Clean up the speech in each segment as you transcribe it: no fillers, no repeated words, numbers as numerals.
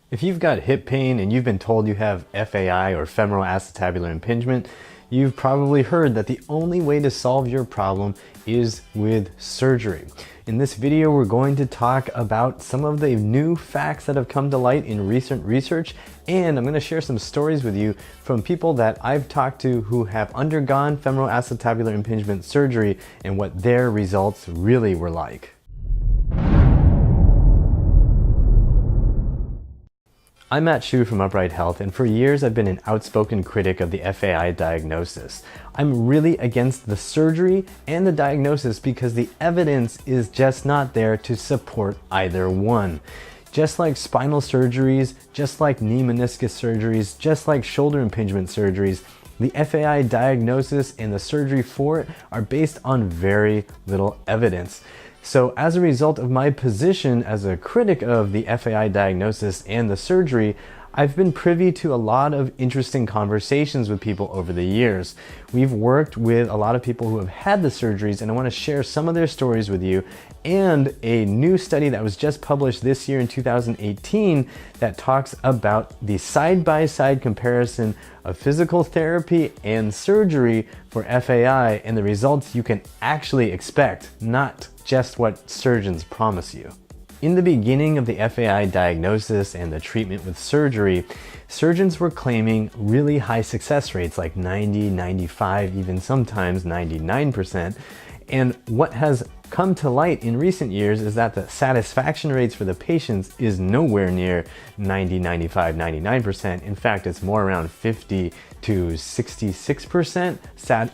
If you've got hip pain and you've been told you have FAI or femoral acetabular impingement, you've probably heard that the only way to solve your problem is with surgery. In this video, we're going to talk about some of the new facts that have come to light in recent research, and I'm going to share some stories with you from people that I've talked to who have undergone femoral acetabular impingement surgery and what their results really were like. I'm Matt Shu from Upright Health, and for years I've been an outspoken critic of the FAI diagnosis. I'm really against the surgery and the diagnosis because the evidence is just not there to support either one. Just like spinal surgeries, just like knee meniscus surgeries, just like shoulder impingement surgeries, the FAI diagnosis and the surgery for it are based on very little evidence. So as a result of my position as a critic of the FAI diagnosis and the surgery, I've been privy to a lot of interesting conversations with people over the years. We've worked with a lot of people who have had the surgeries, and I want to share some of their stories with you, and a new study that was just published this year in 2018 that talks about the side-by-side comparison of physical therapy and surgery for FAI and the results you can actually expect, not just what surgeons promise you. In the beginning of the FAI diagnosis and the treatment with surgery, surgeons were claiming really high success rates like 90, 95, even sometimes 99%. And what has come to light in recent years is that the satisfaction rates for the patients is nowhere near 90, 95, 99%. In fact, it's more around 50 to 66%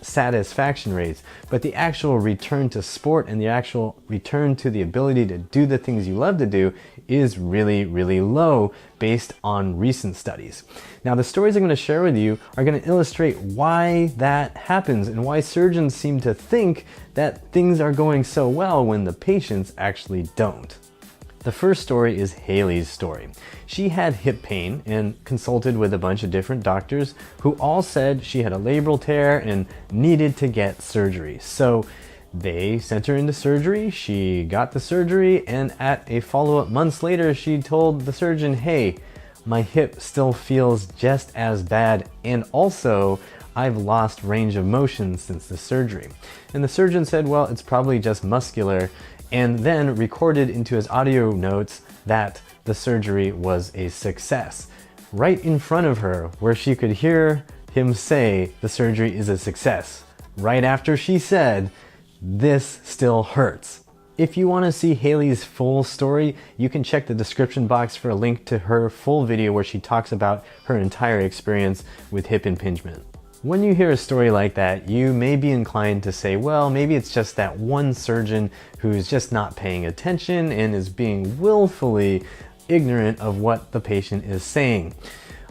satisfaction rates. But the actual return to sport and the actual return to the ability to do the things you love to do is really, really low based on recent studies. Now, the stories I'm going to share with you are going to illustrate why that happens and why surgeons seem to think that things are going so well when the patients actually don't. The first story is Haley's story. She had hip pain and consulted with a bunch of different doctors who all said she had a labral tear and needed to get surgery. So they sent her into surgery, she got the surgery, and at a follow-up months later, she told the surgeon, hey, my hip still feels just as bad, and also I've lost range of motion since the surgery. And the surgeon said, well, it's probably just muscular, and then recorded into his audio notes that the surgery was a success. Right in front of her, where she could hear him say the surgery is a success. Right after she said, this still hurts. If you want to see Haley's full story, you can check the description box for a link to her full video where she talks about her entire experience with hip impingement. When you hear a story like that, you may be inclined to say, well, maybe it's just that one surgeon who's just not paying attention and is being willfully ignorant of what the patient is saying.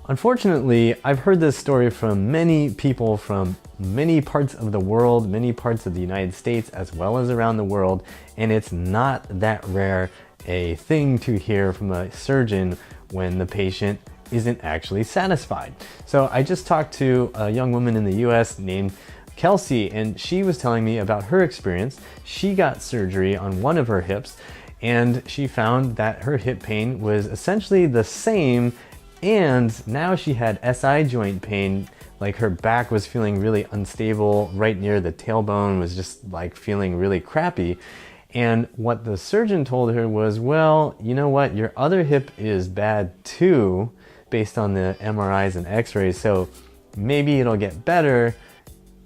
Unfortunately, I've heard this story from many people from many parts of the world, many parts of the United States, as well as around the world, and it's not that rare a thing to hear from a surgeon when the patient isn't actually satisfied. So I just talked to a young woman in the US named Kelsey, and she was telling me about her experience. She got surgery on one of her hips, and she found that her hip pain was essentially the same, and now she had SI joint pain, like her back was feeling really unstable, right near the tailbone was just like feeling really crappy. And what the surgeon told her was, well, you know what, your other hip is bad too, based on the MRIs and x-rays, so maybe it'll get better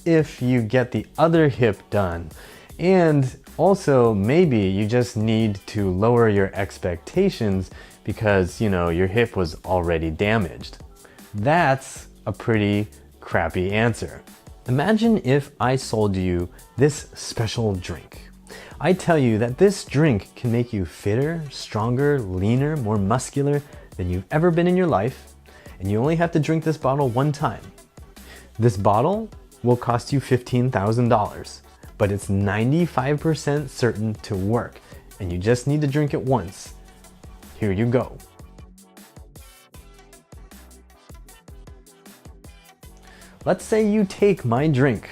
if you get the other hip done. And also, maybe you just need to lower your expectations because, you know, your hip was already damaged. That's a pretty crappy answer. Imagine if I sold you this special drink. I tell you that this drink can make you fitter, stronger, leaner, more muscular than you've ever been in your life, and you only have to drink this bottle one time. This bottle will cost you $15,000, but it's 95% certain to work, and you just need to drink it once. Here you go. Let's say you take my drink,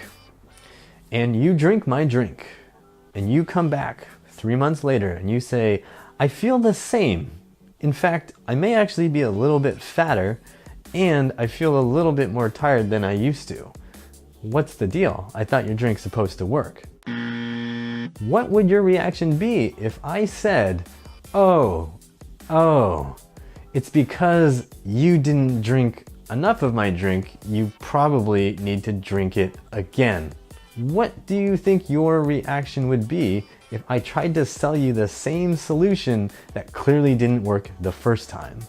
and you drink my drink, and you come back 3 months later and you say, I feel the same, In fact, I may actually be a little bit fatter and I feel a little bit more tired than I used to. What's the deal? I thought your drink's supposed to work. What would your reaction be if I said, oh, it's because you didn't drink enough of my drink, you probably need to drink it again. What do you think your reaction would be if I tried to sell you the same solution that clearly didn't work the first time?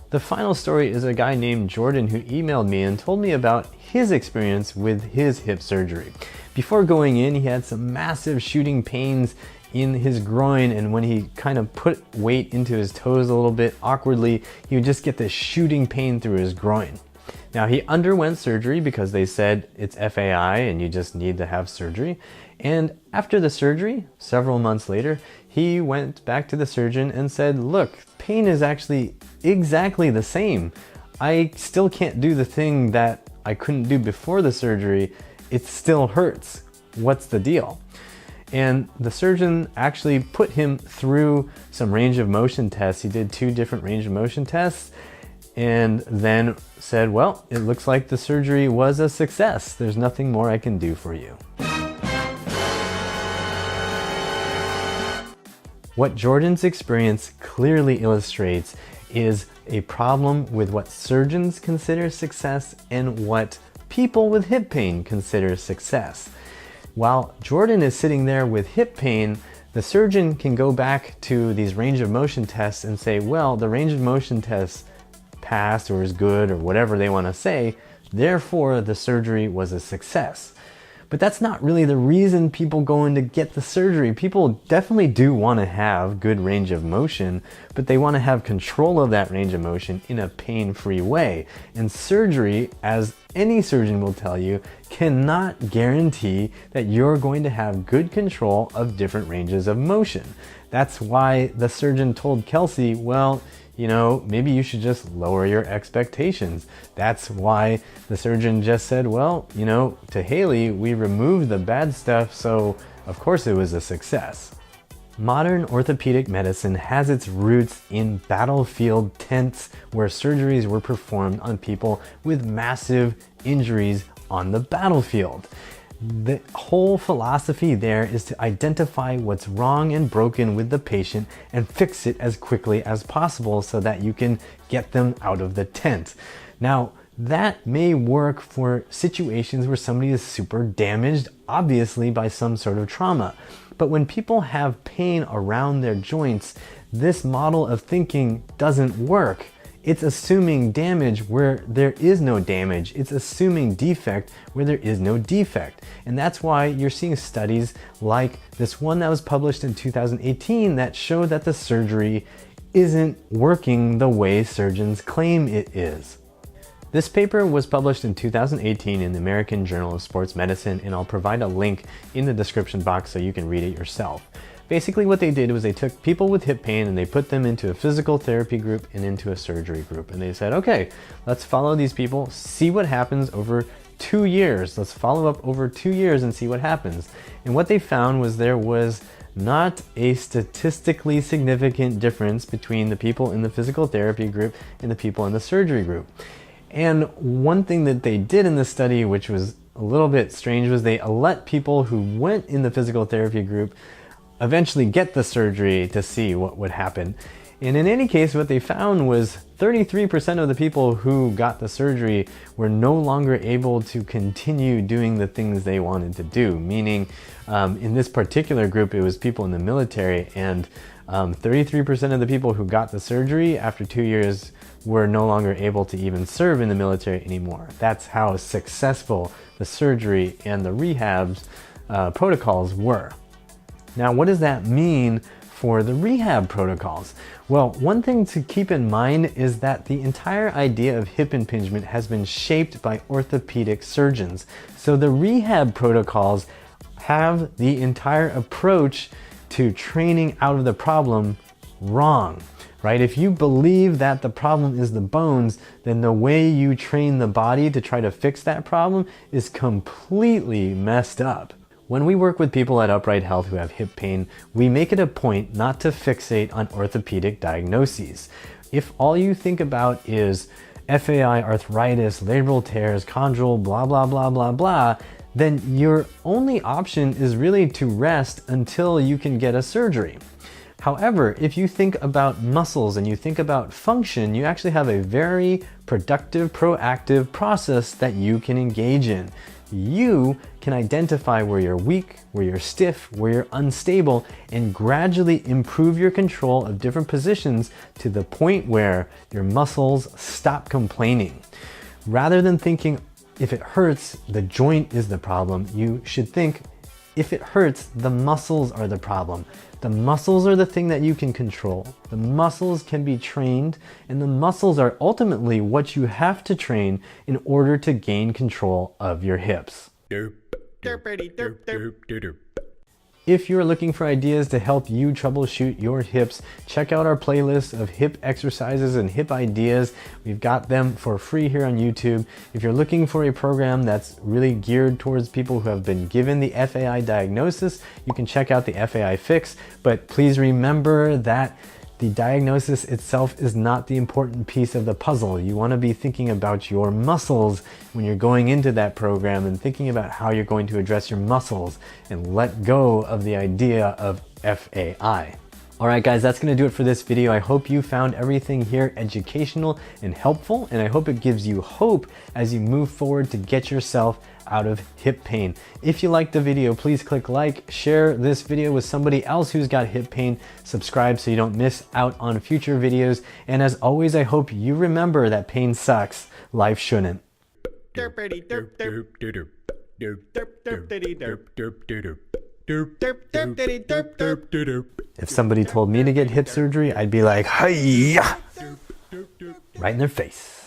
The final story is a guy named Jordan who emailed me and told me about his experience with his hip surgery. Before going in, he had some massive shooting pains in his groin, and when he kind of put weight into his toes a little bit awkwardly, he would just get this shooting pain through his groin. Now, he underwent surgery because they said it's FAI and you just need to have surgery. And after the surgery, several months later, he went back to the surgeon and said, look, pain is actually exactly the same. I still can't do the thing that I couldn't do before the surgery. It still hurts. What's the deal? And the surgeon actually put him through some range of motion tests. He did 2 different range of motion tests and then said, well, it looks like the surgery was a success. There's nothing more I can do for you. What Jordan's experience clearly illustrates is a problem with what surgeons consider success and what people with hip pain consider success. While Jordan is sitting there with hip pain, the surgeon can go back to these range of motion tests and say, well, the range of motion tests passed or is good or whatever they want to say, therefore the surgery was a success. But that's not really the reason people go in to get the surgery. People definitely do want to have good range of motion, but they want to have control of that range of motion in a pain-free way. And surgery, as any surgeon will tell you, cannot guarantee that you're going to have good control of different ranges of motion. That's why the surgeon told Kelsey, well, you know, maybe you should just lower your expectations. That's why the surgeon just said, well, you know, to Haley, we removed the bad stuff, so of course it was a success. Modern orthopedic medicine has its roots in battlefield tents where surgeries were performed on people with massive injuries on the battlefield. The whole philosophy there is to identify what's wrong and broken with the patient and fix it as quickly as possible so that you can get them out of the tent. Now, that may work for situations where somebody is super damaged, obviously by some sort of trauma. But when people have pain around their joints, this model of thinking doesn't work. It's assuming damage where there is no damage. It's assuming defect where there is no defect. And that's why you're seeing studies like this one that was published in 2018 that showed that the surgery isn't working the way surgeons claim it is. This paper was published in 2018 in the American Journal of Sports Medicine, and I'll provide a link in the description box so you can read it yourself. Basically what they did was they took people with hip pain and they put them into a physical therapy group and into a surgery group. And they said, okay, let's follow these people, see what happens over 2 years. Let's follow up over 2 years and see what happens. And what they found was there was not a statistically significant difference between the people in the physical therapy group and the people in the surgery group. And one thing that they did in this study, which was a little bit strange, was they let people who went in the physical therapy group eventually get the surgery to see what would happen. And in any case, what they found was 33% of the people who got the surgery were no longer able to continue doing the things they wanted to do. Meaning, in this particular group, it was people in the military, and 33% of the people who got the surgery after 2 years were no longer able to even serve in the military anymore. That's how successful the surgery and the rehabs protocols were. Now, what does that mean for the rehab protocols? Well, one thing to keep in mind is that the entire idea of hip impingement has been shaped by orthopedic surgeons. So the rehab protocols have the entire approach to training out of the problem wrong, right? If you believe that the problem is the bones, then the way you train the body to try to fix that problem is completely messed up. When we work with people at Upright Health who have hip pain, we make it a point not to fixate on orthopedic diagnoses. If all you think about is FAI, arthritis, labral tears, chondral, blah, blah, blah, blah, blah, then your only option is really to rest until you can get a surgery. However, if you think about muscles and you think about function, you actually have a very productive, proactive process that you can engage in. You can identify where you're weak, where you're stiff, where you're unstable, and gradually improve your control of different positions to the point where your muscles stop complaining. Rather than thinking, if it hurts, the joint is the problem, you should think, if it hurts, the muscles are the problem. The muscles are the thing that you can control. The muscles can be trained, and the muscles are ultimately what you have to train in order to gain control of your hips. If you're looking for ideas to help you troubleshoot your hips, check out our playlist of hip exercises and hip ideas. We've got them for free here on YouTube. If you're looking for a program that's really geared towards people who have been given the FAI diagnosis, you can check out the FAI Fix. But please remember that the diagnosis itself is not the important piece of the puzzle. You want to be thinking about your muscles when you're going into that program and thinking about how you're going to address your muscles and let go of the idea of FAI. Alright guys, that's going to do it for this video. I hope you found everything here educational and helpful, and I hope it gives you hope as you move forward to get yourself out of hip pain. If you liked the video, please click like, share this video with somebody else who's got hip pain, subscribe so you don't miss out on future videos, and as always, I hope you remember that pain sucks, life shouldn't. If somebody told me to get hip surgery, I'd be like, hi-ya! Right in their face.